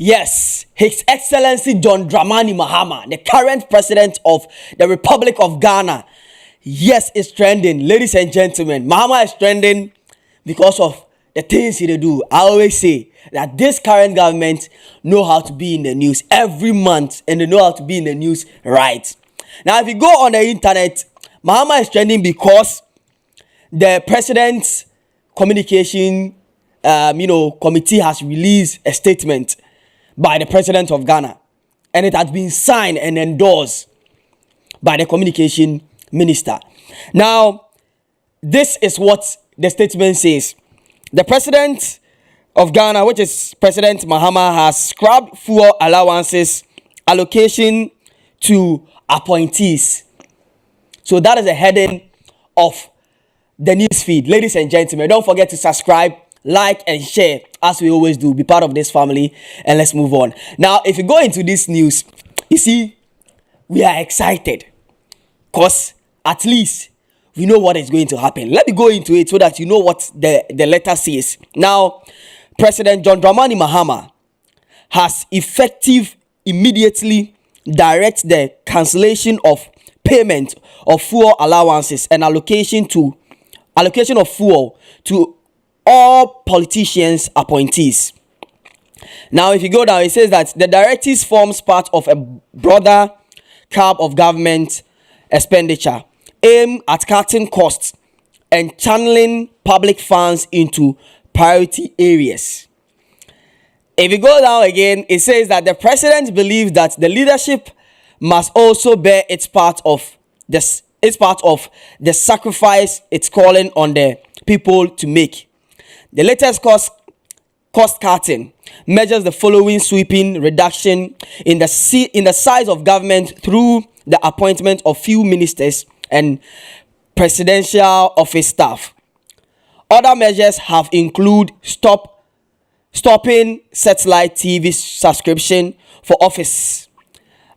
Yes, His Excellency John Dramani Mahama, the current president of the Republic of Ghana. Yes, it's trending. Ladies and gentlemen, Mahama is trending because of the things he do. I always say that this current government know how to be in the news every month, and they know how to be in the news right. Now, if you go on the internet, Mahama is trending because the president's communication committee has released a statement by the president of Ghana, and it has been signed and endorsed by the communication minister. Now, this is what the statement says. The president of Ghana, which is President Mahama, has scrapped fuel allowances allocation to appointees. So that is the heading of the news feed. Ladies and gentlemen, don't forget to subscribe, like, and share, as we always do. Be part of this family, and let's move on. Now, if you go into this news, you see, we are excited because at least we know what is going to happen. Let me go into it so that you know what the letter says. Now, President John Dramani Mahama has immediately direct the cancellation of payment of fuel allowances and allocation of fuel to all politicians' appointees. Now, if you go down, it says that the directives forms part of a broader curb of government expenditure aimed at cutting costs and channeling public funds into priority areas. If you go down again, it says that the president believes that the leadership must also bear its part of the sacrifice it's calling on the people to make. The latest cost cutting measures the following sweeping reduction in the size of government through the appointment of few ministers and presidential office staff. Other measures have include stopping satellite TV subscription for office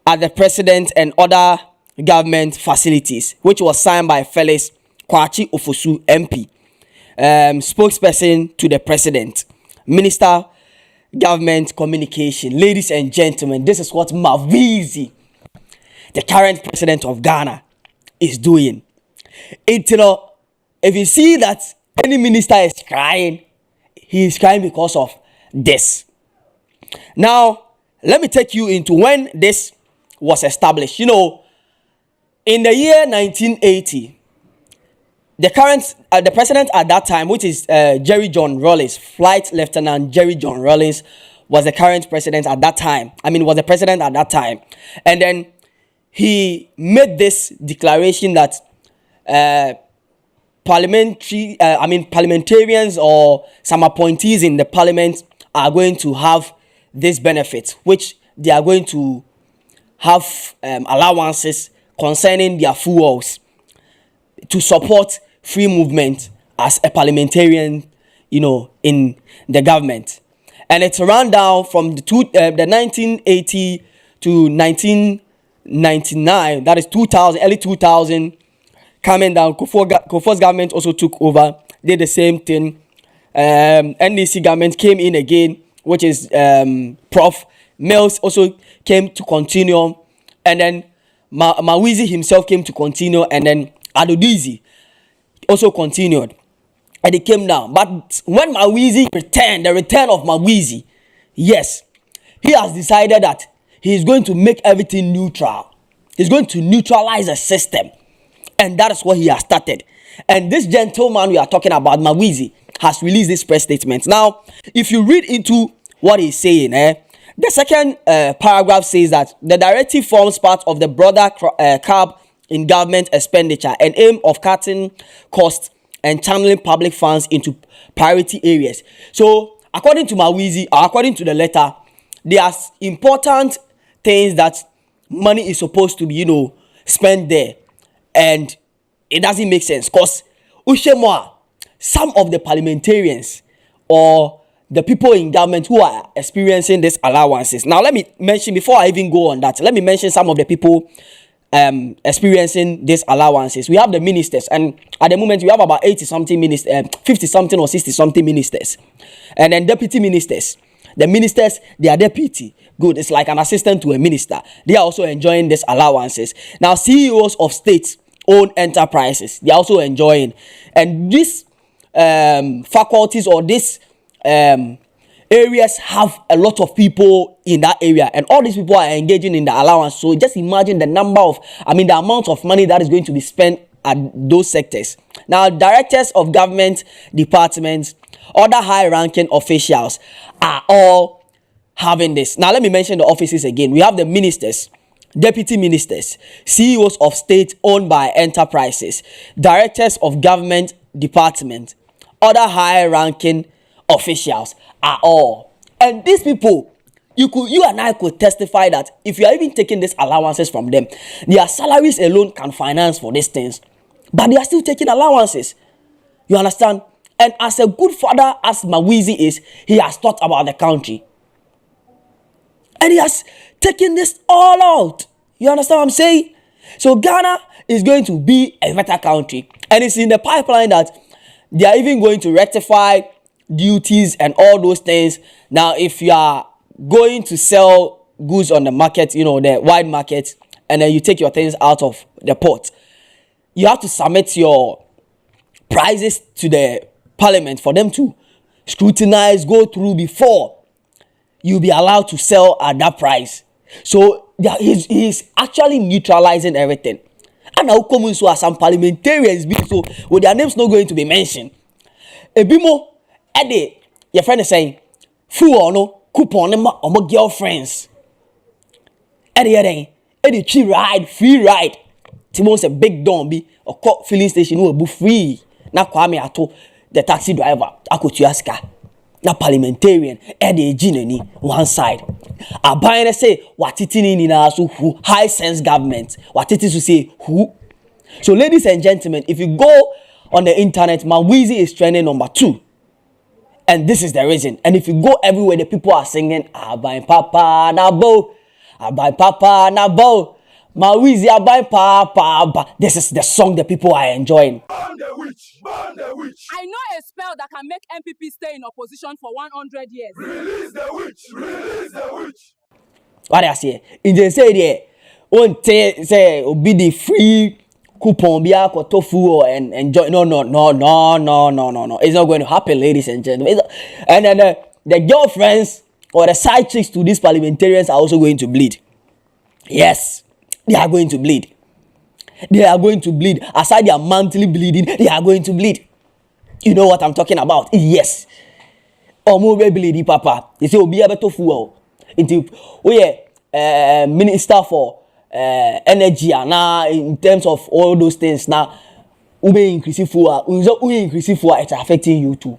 at the president and other government facilities, which was signed by Felix Kwachi Ofosu MP. Spokesperson to the president, Minister Government Communication. Ladies and gentlemen, this is what Mawizi, the current president of Ghana, is doing. If you see that any minister is crying, he is crying because of this. Now, let me take you into when this was established. In the year 1980, the president at that time, which is Jerry John Rawlings, Flight Lieutenant Jerry John Rawlings, was the current president at that time. was the president at that time. And then he made this declaration that parliamentarians or some appointees in the parliament are going to have this benefit, which they are going to have allowances concerning their fuels to support free movement as a parliamentarian, in the government. And it's run down from the 1980 to 1999, that is 2000, early 2000, coming down. Kufuor's government also took over, did the same thing. NDC government came in again, which is Prof. Mills also came to continue, and then Mawizi himself came to continue, and then Adodizi also continued, and it came down. But when Mawizi returned, the return of Mawizi, yes, he has decided that he is going to make everything neutral. He's going to neutralize the system, and that is what he has started. And this gentleman we are talking about, Mawizi, has released this press statement. Now, if you read into what he's saying, the second paragraph says that the directive forms part of the broader curb in government expenditure and aim of cutting costs and channeling public funds into priority areas. So, according to Mawizi, or according to the letter, there are important things that money is supposed to be, spent there, and it doesn't make sense because some of the parliamentarians or the people in government who are experiencing these allowances. Now, let me mention, before I even go on that, let me mention some of the people experiencing these allowances. We have the ministers, and at the moment we have about 80 something ministers, 50 something or 60 something ministers, and then deputy ministers. The ministers, they are deputy. Good. It's like an assistant to a minister. They are also enjoying these allowances. Now, CEOs of state-owned enterprises, they are also enjoying. And these faculties or these areas have a lot of people in that area, and all these people are engaging in the allowance. So just imagine the the amount of money that is going to be spent at those sectors. Now, directors of government departments, other high-ranking officials are all having this. Now, let me mention the offices again. We have the ministers, deputy ministers, CEOs of state owned by enterprises, directors of government department, other high-ranking officials are all. And these people, you and I could testify that if you are even taking these allowances from them, their salaries alone can finance for these things, but they are still taking allowances. You understand? And as a good father as Mawizi is, he has thought about the country, and he has taken this all out. You understand what I'm saying? So Ghana is going to be a better country, and it's in the pipeline that they are even going to rectify duties and all those things. Now, if you are going to sell goods on the market, the wide market, and then you take your things out of the port, you have to submit your prices to the parliament for them to scrutinize, go through before you'll be allowed to sell at that price. So he's actually neutralizing everything. And now come so as some parliamentarians be so with their names not going to be mentioned. Ebimo Eddie, your friend is saying, "Fool no coupon or my girlfriends." Eddie, free ride. Timon's a big don be or call filling station will be free. Na kwame ato the taxi driver. Akotuaska. Na parliamentarian Eddie Gineni one side. Abayane say what it in so who high sense government. What it is to say who. So, ladies and gentlemen, if you go on the internet, Mawizi is trending number 2. And this is the reason. And if you go everywhere, the people are singing, Abai Papa Nabo, Abai Papa Nabo, Mawizi Abai Papa. This is the song the people are enjoying. Burn the witch, burn the witch. I know a spell that can make MPP stay in opposition for 100 years. Release the witch, release the witch. What I say? In the say there, won't say be the free coupon be a tofu and enjoy. No. It's not going to happen, ladies and gentlemen. And then the girlfriends or the side chicks to these parliamentarians are also going to bleed. Yes, they are going to bleed. They are going to bleed. Aside their monthly bleeding, they are going to bleed. You know what I'm talking about? Yes. Omo bleed, papa. You say obi abeto fuel. Into minister for energy now in terms of all those things now. Ube increasing fuel. It's affecting you too.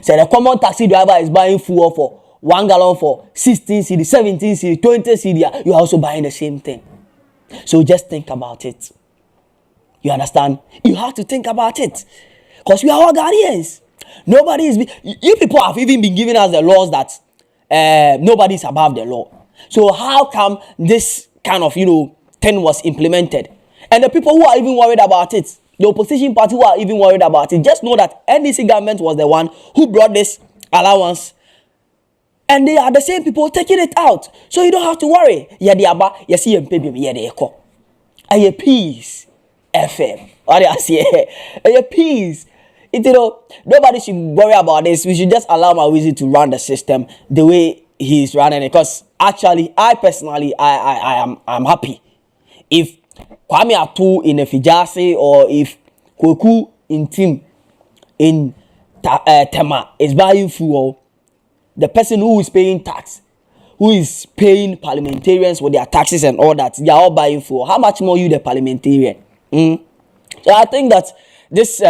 So the common taxi driver is buying fuel for 1 gallon for 16 cedi, 17 cedi, 20 cedi. You are also buying the same thing. So just think about it. You understand? You have to think about it. Because we are all Ghanaians. You people have even been giving us the laws that nobody is above the law. So how come this kind of, thing was implemented? And the people who are even worried about it, the opposition party who are even worried about it, just know that NDC government was the one who brought this allowance. And they are the same people taking it out. So you don't have to worry. Peace FM. What do I say? Peace. Nobody should worry about this. We should just allow Mawizi to run the system the way he's running it. Because actually, I personally, I'm happy. If Kwame Atu in a Fijase or if Kweku in team in Tema is buying fuel, the person who is paying tax, who is paying parliamentarians with their taxes and all that, they are all buying fuel. How much more you, the parliamentarian? So I think that this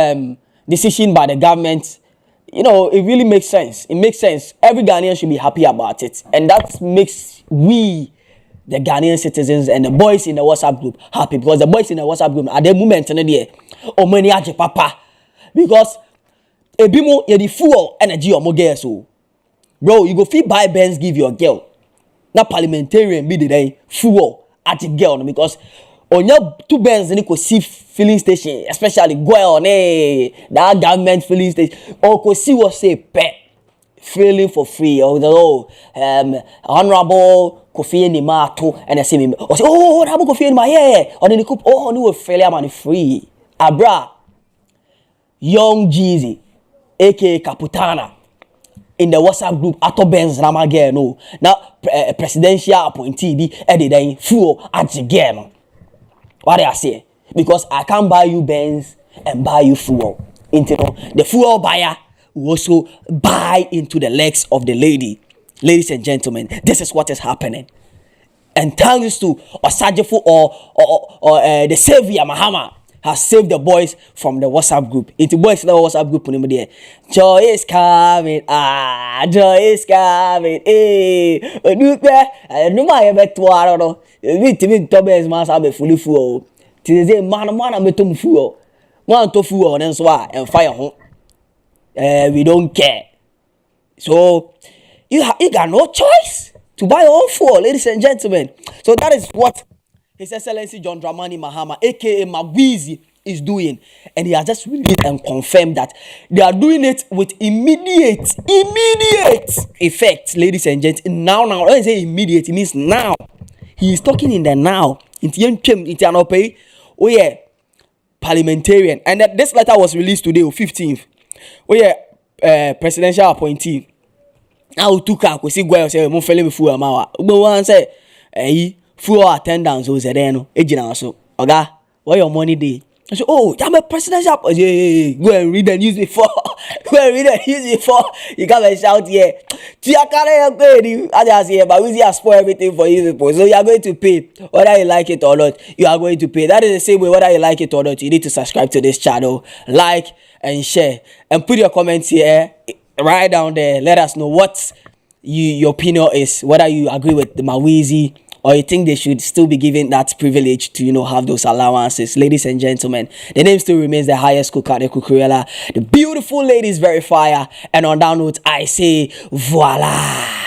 decision by the government, it really makes sense. It makes sense. Every Ghanaian should be happy about it. And that makes we, the Ghanaian citizens and the boys in the WhatsApp group, happy. Because the boys in the WhatsApp group, at the moment, many aje papa. Because ebimo ye the fuel energy or more so. Bro, you go fit buy Benz, give your girl. Now parliamentarian be the day fuel at the girl because on your 2 Benz and you could see filling station, especially go on that government filling station, or could see what say pet feeling for free. Oh, Honorable Kofi Nimato, and I say, oh, Honorable Kofi Nimato, yeah, on the coup, oh, no, failure man free. Abra, Young Jeezy, aka Caputana, in the WhatsApp group, Ato Benz Ramage, no, now presidential appointee be editing fuel at again. What I say? Because I can't buy you Benz and buy you fuel. Into the fuel buyer will also buy into the legs of the lady. Ladies and gentlemen, this is what is happening. And thanks to Osajefo or the Savior Mahama has saved the boys from the WhatsApp group. Into boys in the WhatsApp group, there. Joy is coming, joy is coming. Hey, no matter what tomorrow, we Thomas must have a fully full. Today, man, I'm a full. One to fuel and so and fire home. We don't care. So you got no choice to buy all fuel, ladies and gentlemen. So that is what His Excellency John Dramani Mahama, aka Magwizi, is doing, and he has just released and confirmed that they are doing it with immediate effect, ladies and gentlemen. Now, when I say immediate, it means now. He is talking in the now. Oh yeah, parliamentarian, and that this letter was released today, 15th. Oh yeah, presidential appointee. Now took a kwesi gwa say mo fele me fu amawa. Ugbo wan say full attendance o zedeno ejina so. Oga, where your money dey? I say, oh, I'm a presidential. Yeah, go and read the news before. Go and read the news before. You come and shout here. I just say, but we spoil everything for you people. So you are going to pay whether you like it or not. You are going to pay. That is the same way whether you like it or not. You need to subscribe to this channel, like and share, and put your comments here right down there. Let us know what your opinion is. Whether you agree with the Mawizi, or you think they should still be given that privilege to, have those allowances. Ladies and gentlemen, the name still remains the highest Kukade Kukurela. The beautiful ladies very fire. And on that note, I say, voila.